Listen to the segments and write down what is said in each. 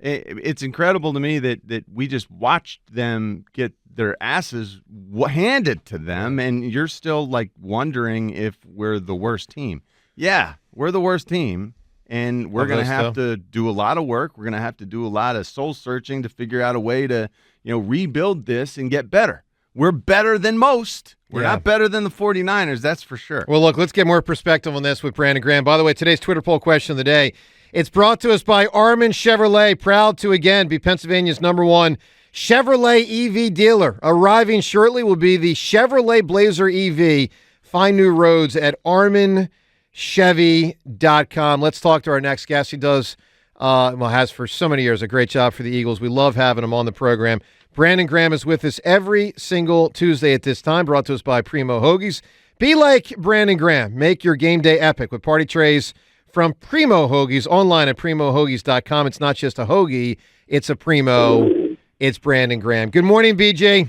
It's incredible to me that we just watched them get their asses handed to them, and you're still like wondering if we're the worst team. Yeah, we're the worst team, and we're going to have to do a lot of work. We're going to have to do a lot of soul searching to figure out a way to, rebuild this and get better. We're better than most. We're not better than the 49ers, that's for sure. Well, look, let's get more perspective on this with Brandon Graham. By the way, today's Twitter poll question of the day, it's brought to us by Armin Chevrolet, proud to, again, be Pennsylvania's #1 Chevrolet EV dealer. Arriving shortly will be the Chevrolet Blazer EV. Find new roads at ArminChevy.com. Let's talk to our next guest. He does, has for so many years, a great job for the Eagles. We love having him on the program. Brandon Graham is with us every single Tuesday at this time, brought to us by Primo Hoagies. Be like Brandon Graham. Make your game day epic with party trays from Primo Hoagies, online at PrimoHoagies.com. It's not just a hoagie, it's a Primo. It's Brandon Graham. Good morning, BJ.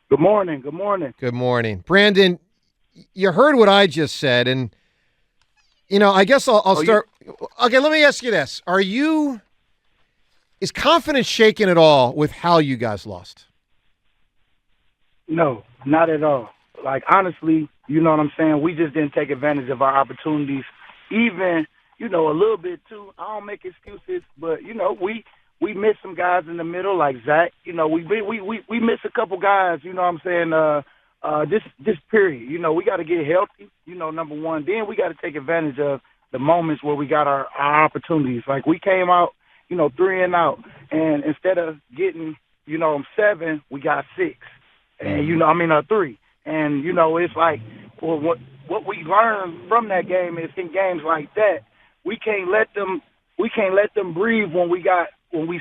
Good morning. Good morning. Good morning. Brandon, you heard what I just said, and, I guess I'll start. Okay, let me ask you this. Is confidence shaken at all with how you guys lost? No, not at all. Like, honestly, you know what I'm saying? We just didn't take advantage of our opportunities. Even, a little bit too. I don't make excuses, but, we missed some guys in the middle like Zach. We missed a couple guys, you know what I'm saying, this period. We got to get healthy, number one. Then we got to take advantage of the moments where we got our opportunities. Like, we came out, 3 and out, and instead of getting, 7, we got 6, and 3. And it's like, well, what we learned from that game is in games like that, we can't let them breathe when we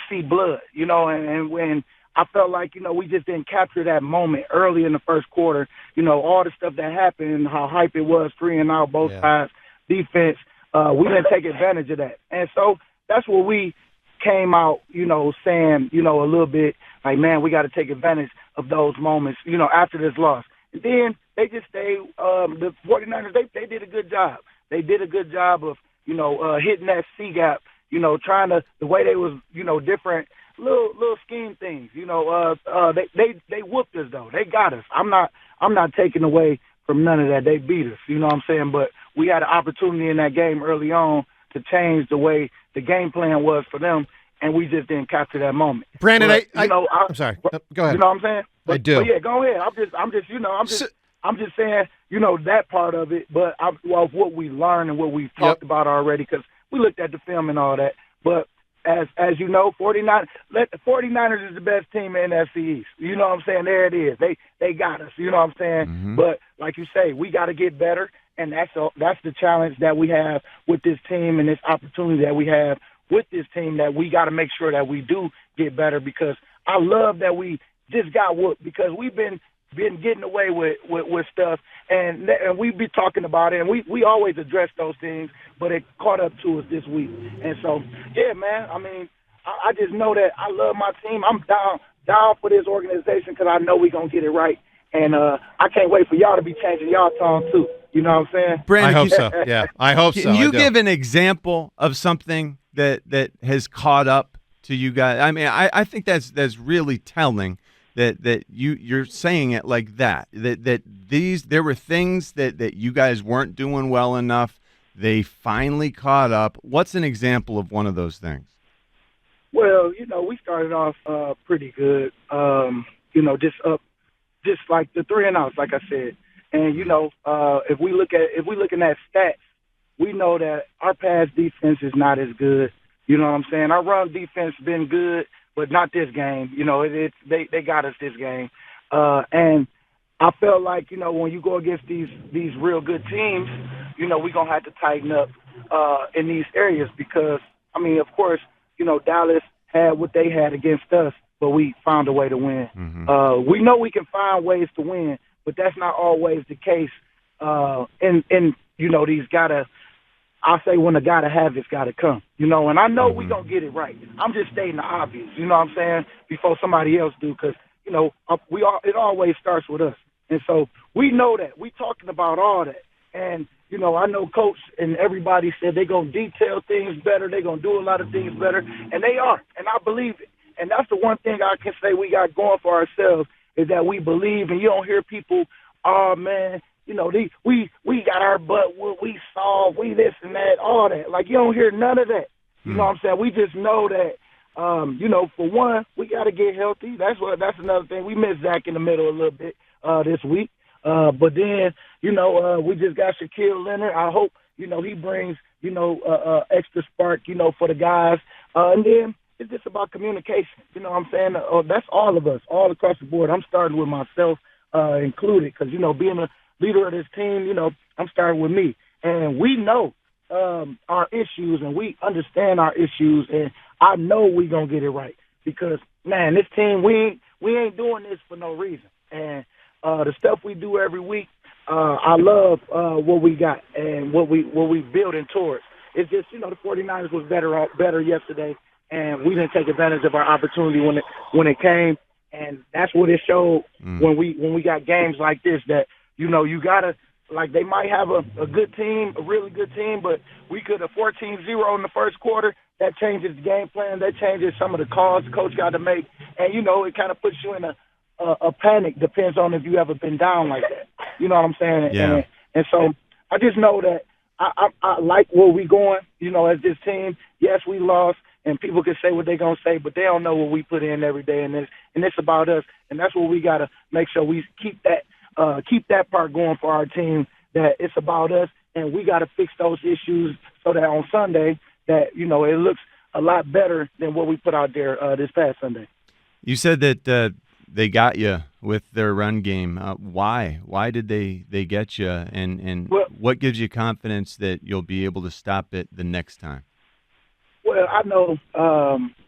see blood, and when I felt like, we just didn't capture that moment early in the first quarter, all the stuff that happened, how hype it was, 3 and out, both sides, defense, we didn't take advantage of that. And so that's what we came out, saying, a little bit like, man, we got to take advantage of those moments, after this loss. And then they just stayed, the 49ers, they did a good job. They did a good job of, hitting that C-gap, trying to, the way they was, different little scheme things, they whooped us though. They got us. I'm not taking away from none of that. They beat us, you know what I'm saying? But we had an opportunity in that game early on to change the way the game plan was for them, and we just didn't capture that moment. Brandon, I'm sorry. Go ahead. You know what I'm saying? I do. But yeah, go ahead. I'm just saying, that part of it. But what we learned and what we've talked about already, because we looked at the film and all that. But as you know, 49ers is the best team in NFC East. You know what I'm saying? There it is. They got us. You know what I'm saying? Mm-hmm. But like you say, we got to get better. And that's the challenge that we have with this team and this opportunity that we have with this team, that we got to make sure that we do get better, because I love that we just got whooped, because we've been getting away with stuff, and we be talking about it, and we always address those things, but it caught up to us this week. And so, yeah, man, I just know that I love my team. I'm down for this organization, because I know we're going to get it right. And I can't wait for y'all to be changing y'all tone, too. You know what I'm saying? Brandon, I hope so. Yeah, I hope so. Can you give an example of something that has caught up to you guys? I mean, I think that's really telling that you're saying it like that. That there were things that you guys weren't doing well enough. They finally caught up. What's an example of one of those things? Well, we started off pretty good. Just like the 3 and outs, like I said. And if we looking at stats, we know that our pass defense is not as good. You know what I'm saying? Our run defense been good, but not this game. They got us this game. And I felt like, when you go against these real good teams, we're gonna have to tighten up in these areas, because of course, Dallas had what they had against us, but we found a way to win. Mm-hmm. We know we can find ways to win, but that's not always the case. These gotta, I say when the gotta have it's gotta come, and I know we gonna get it right. I'm just stating the obvious, you know what I'm saying, before somebody else do, because, it always starts with us. And so we know that. We talking about all that. And, I know Coach and everybody said they're going to detail things better. They're going to do a lot of things better. And they are. And I believe it. And that's the one thing I can say we got going for ourselves is that we believe. And you don't hear people, oh, man, we got our butt, we saw, we this and that, all that. Like, you don't hear none of that. You know what I'm saying? We just know that, for one, we got to get healthy. That's another thing. We missed Zach in the middle a little bit this week. But then, we just got Shaquille Leonard. I hope, he brings, extra spark, for the guys. And then it's just about communication. You know what I'm saying? That's all of us, all across the board. I'm starting with myself included because, being a leader of this team, I'm starting with me. And we know our issues and we understand our issues, and I know we're going to get it right because, man, this team, we ain't doing this for no reason. And the stuff we do every week, I love what we got and what we building towards. It's just, the 49ers was better yesterday, and we didn't take advantage of our opportunity when it came. And that's what it showed when we got games like this that, you got to, like, they might have a good team, a really good team, but we could have 14-0 in the first quarter. That changes the game plan. That changes some of the calls the coach got to make. And, it kind of puts you in a panic. Depends on if you ever been down like that. You know what I'm saying? Yeah. And so I just know that I like where we going, as this team. Yes, we lost, and people can say what they're going to say, but they don't know what we put in every day, and it's about us. And that's what we got to make sure we keep that part going for our team, that it's about us, and we got to fix those issues so that on Sunday that, it looks a lot better than what we put out there this past Sunday. You said that they got you with their run game. Why? Why did they get you? And what gives you confidence that you'll be able to stop it the next time? Well, I know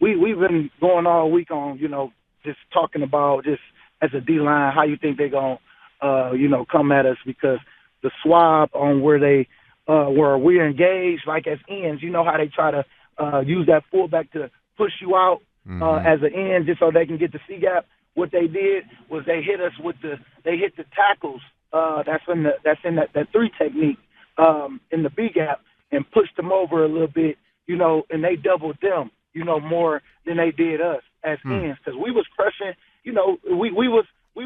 we've been going all week on, just talking about just as a D-line, how you think they're going to, come at us, because the swab on where we're engaged, like as ends, how they try to use that fullback to push you out as an end just so they can get the C-gap. What they did was they hit us they hit the tackles that's in that three technique in the B-gap and pushed them over a little bit, and they doubled them, more than they did us as ends, because we was crushing, we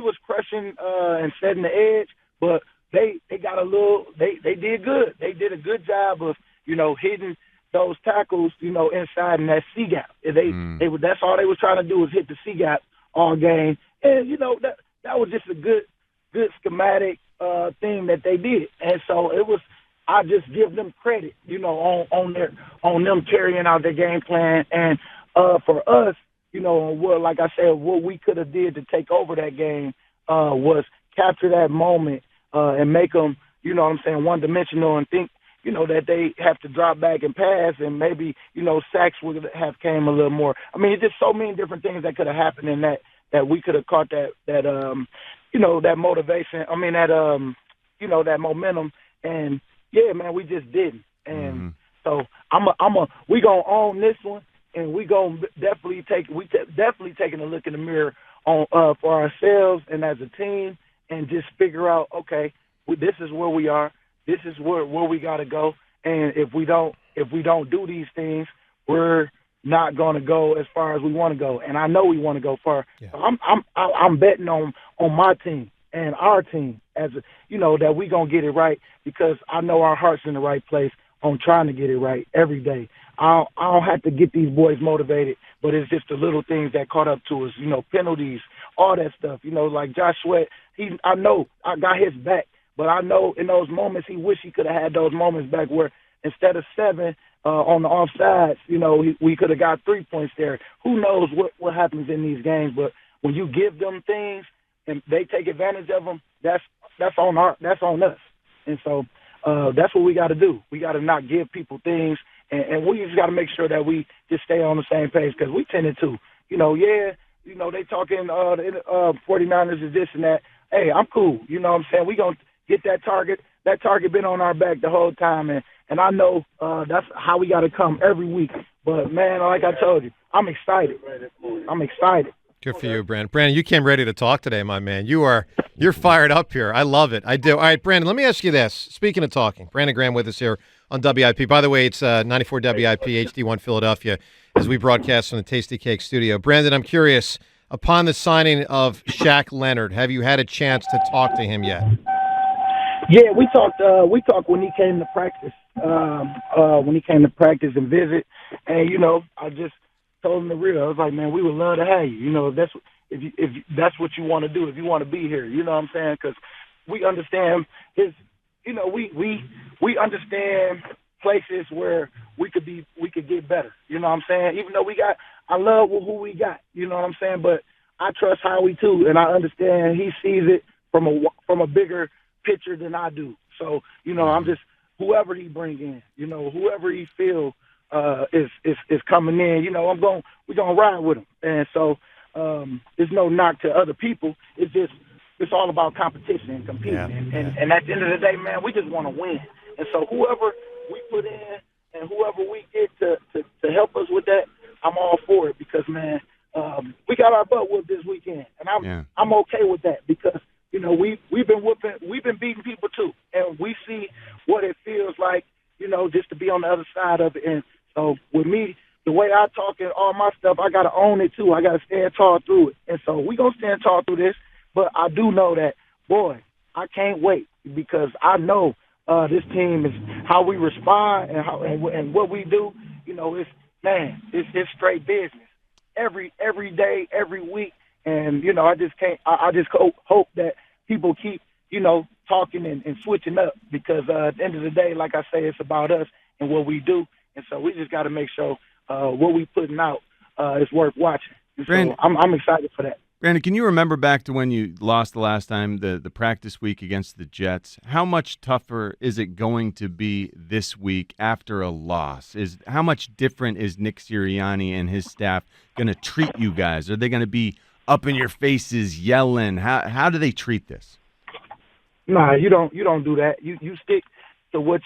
was crushing and setting the edge, but they got they did good. They did a good job of, hitting those tackles, inside in that C gap. That's all they were trying to do was hit the C gap all game. And, that was just a good schematic thing that they did. And so I just give them credit, on them carrying out their game plan. And for us, like I said, what we could have did to take over that game was capture that moment and make them, one-dimensional and think, that they have to drop back and pass, and maybe, sacks would have came a little more. I mean, it's just so many different things that could have happened in that we could have caught that motivation. I mean, that momentum. And yeah, man, we just didn't. And so we gonna own this one, and we gonna definitely taking a look in the mirror on for ourselves and as a team, and just figure out, okay, this is where we are. This is where we got to go. And if we don't do these things, we're not going to go as far as we want to go. And I know we want to go far. Yeah. So I'm betting on my team and our team as that we gonna get it right, because I know our heart's in the right place on trying to get it right every day. I don't have to get these boys motivated, but it's just the little things that caught up to us. Penalties, all that stuff. Like Josh Sweat. I know I got his back. But I know in those moments he wished he could have had those moments back where instead of 7 on the offsides, we could have got 3 points there. Who knows what happens in these games? But when you give them things and they take advantage of them, that's on us. And so that's what we got to do. We got to not give people things, and we just got to make sure that we just stay on the same page, because we tended to. They talking 49ers is this and that. Hey, I'm cool. You know what I'm saying? We gonna get that target. That target been on our back the whole time, and I know that's how we got to come every week. But, man, like I told you, I'm excited. I'm excited. Good for you, Brandon. Brandon, you came ready to talk today, my man. You are You're fired up here. I love it. I do. All right, Brandon, let me ask you this. Speaking of talking, Brandon Graham with us here on WIP. By the way, it's 94 WIP HD1 Philadelphia as we broadcast from the Tasty Cake studio. Brandon, I'm curious, upon the signing of Shaq Leonard, have you had a chance to talk to him yet? Yeah, we talked. We talked when he came to practice. When he came to practice and visit, and I just told him the real. I was like, man, we would love to have you. If that's what you want to do, if you want to be here, you know what I'm saying? Because we understand his. We understand places where we could get better. You know what I'm saying? Even though I love who we got. You know what I'm saying? But I trust Howie too, and I understand he sees it from a bigger picture than I do. So, I'm just whoever he bring in, whoever he feel is coming in, we're gonna ride with him. And so there's no knock to other people. It's all about competition and competing. Yeah. And at the end of the day, man, we just want to win. And so whoever we put in and whoever we get to help us with that, I'm all for it because, man, we got our butt whooped this weekend, and I'm okay with that because we've been beating people too, and we see what it feels like, just to be on the other side of it. And so with me, the way I talk and all my stuff, I gotta own it too. I gotta stand tall through it, and so we gonna stand tall through this. But I do know that, boy, I can't wait because I know this team is how we respond and what we do. It's straight business every day, every week. And, I just can't, I just hope that people keep, talking and switching up because at the end of the day, like I say, it's about us and what we do. And so we just got to make sure what we putting out is worth watching. And Brandon, so I'm excited for that. Brandon, can you remember back to when you lost the last time, the practice week against the Jets? How much tougher is it going to be this week after a loss? How much different is Nick Sirianni and his staff going to treat you guys? Are they going to be up in your faces, yelling? How do they treat this? Nah, you don't do that. You stick to what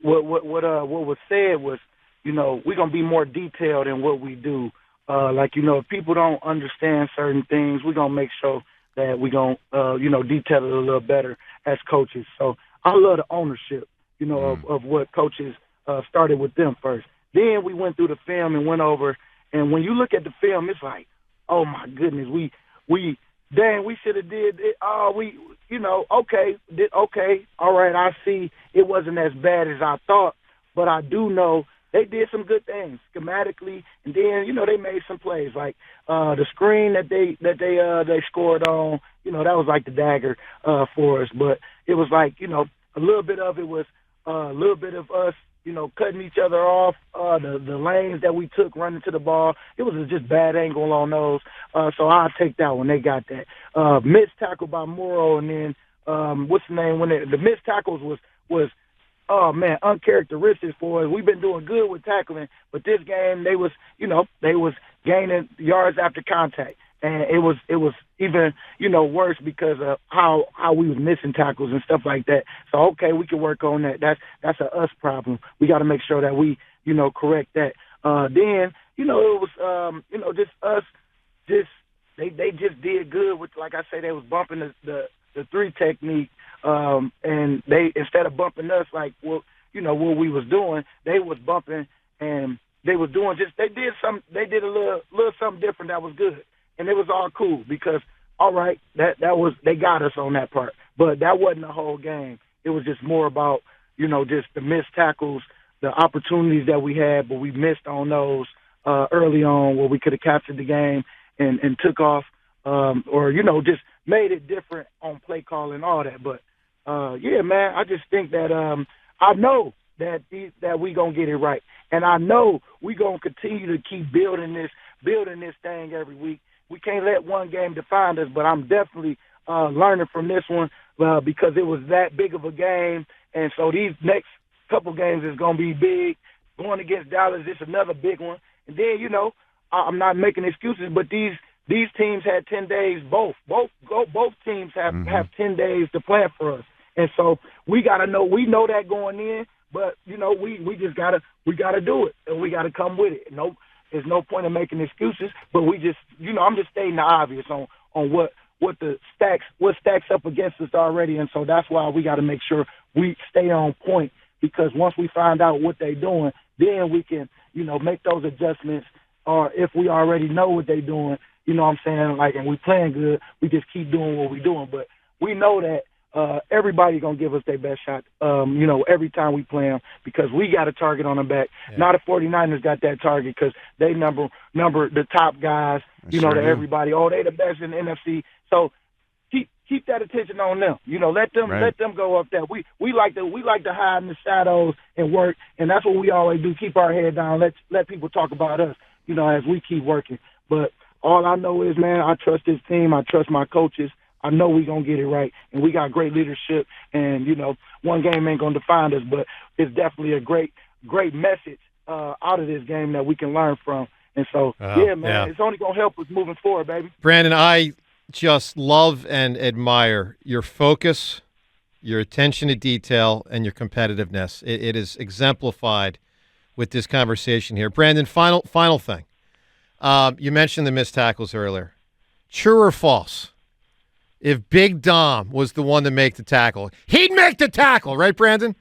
was said was, we're gonna be more detailed in what we do. If people don't understand certain things, we're gonna make sure that we're gonna detail it a little better as coaches. So I love the ownership, of what coaches started with them first. Then we went through the film and went over, and when you look at the film, it's like, oh my goodness, we should have did it. Okay, all right. I see it wasn't as bad as I thought, but I do know they did some good things schematically, and then they made some plays like the screen that they scored on. That was like the dagger for us, but it was like a little bit of it was a little bit of us. Cutting each other off, the lanes that we took running to the ball. It was just bad angle on those. So I'll take that one. They got that. Missed tackle by Morrow, and then, what's the name? When the missed tackles was uncharacteristic for us. We've been doing good with tackling, but this game they was gaining yards after contact. And it was even, worse because of how we was missing tackles and stuff like that. So, okay, we can work on that. That's a us problem. We got to make sure that we, correct that. Then, it was, just us, they just did good with, like I say, they was bumping the three technique. And they, instead of bumping us like, what we was doing, they was bumping and they was doing they did a little something different that was good. And it was all cool because, all right, that was they got us on that part. But that wasn't the whole game. It was just more about, just the missed tackles, the opportunities that we had, but we missed on those early on where we could have captured the game and took off or, just made it different on play call and all that. But, yeah, man, I just think that I know that we going to get it right. And I know we going to continue to keep building this thing every week. We can't let one game define us, but I'm definitely learning from this one because it was that big of a game. And so these next couple games is going to be big. Going against Dallas is another big one. And then, I'm not making excuses, but these teams had 10 days. Both teams have 10 days to plan for us. And so we got to know, we know that going in, but, we just got to do it, and we got to come with it. There's no point in making excuses, but we just, I'm just stating the obvious on what stacks up against us already, and so that's why we got to make sure we stay on point, because once we find out what they're doing, then we can, make those adjustments. Or if we already know what they're doing, you know what I'm saying, like, and we playing good, we just keep doing what we're doing. But we know that everybody gonna give us their best shot, every time we play them, because we got a target on the back. Yeah. Now the 49ers got that target because they number the top guys, Sure to do. everybody. Oh, they the best in the NFC. So keep that attention on them. Let them go up there. We like to hide in the shadows and work, and that's what we always do. Keep our head down. Let people talk about us, as we keep working. But all I know is, man, I trust this team. I trust my coaches. I know we're going to get it right, and we got great leadership, and, one game ain't going to define us, but it's definitely a great message out of this game that we can learn from. And so, it's only going to help us moving forward, baby. Brandon, I just love and admire your focus, your attention to detail, and your competitiveness. It is exemplified with this conversation here. Brandon, final thing. You mentioned the missed tackles earlier. True or false? If Big Dom was the one to make the tackle, he'd make the tackle, right, Brandon?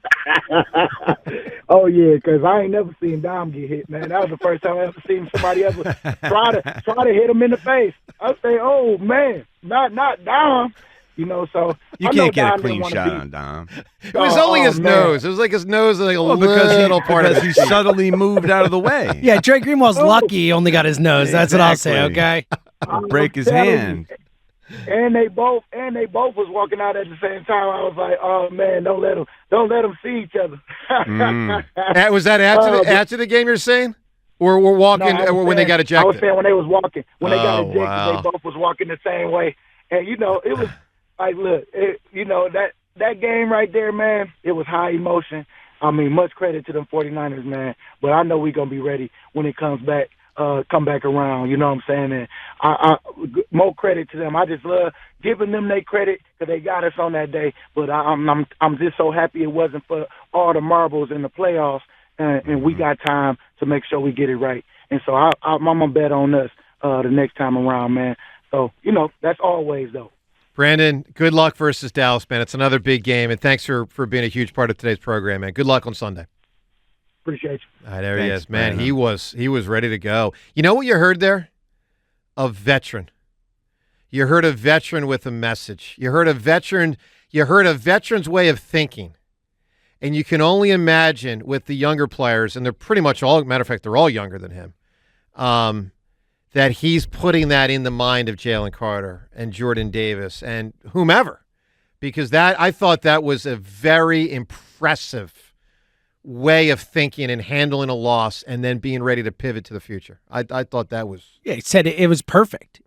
Oh, yeah, because I ain't never seen Dom get hit, man. That was the first time I ever seen somebody ever try to hit him in the face. I say, oh, man, not Dom. So You I know can't get Dom a clean didn't wanna shot be- on Dom. It was only his man. nose. It was like his nose, like a little part of because he subtly moved out of the way. Yeah, Dre Greenwell's lucky he only got his nose. That's what I'll say, okay? Break his I'm telling you. hand. And they both was walking out at the same time. I was like, oh man, don't let them see each other. Was that after the game you're saying? Or we're walking No, when they got ejected? I was saying when they was walking. When they got ejected, wow. they both was walking the same way. And, it was like, look, that game right there, man, it was high emotion. I mean, much credit to them 49ers, man. But I know we're going to be ready when it come back around, you know what I'm saying? And I more credit to them. I just love giving them their credit because they got us on that day. But I'm just so happy it wasn't for all the marbles in the playoffs, and we got time to make sure we get it right. And so I'm gonna bet on us the next time around, man. So that's always though. Brandon, good luck versus Dallas, man. It's another big game, and thanks for being a huge part of today's program, man. Good luck on Sunday. Appreciate you. All right, there he Thanks, is, man. Brandon. He was ready to go. You know what you heard there? A veteran. You heard a veteran with a message. You heard a veteran. You heard a veteran's way of thinking. And you can only imagine with the younger players, and they're pretty much all, matter of fact, they're all younger than him, that he's putting that in the mind of Jalen Carter and Jordan Davis and whomever, because I thought that was a very impressive way of thinking and handling a loss and then being ready to pivot to the future. I thought that was... Yeah, he said it was perfect.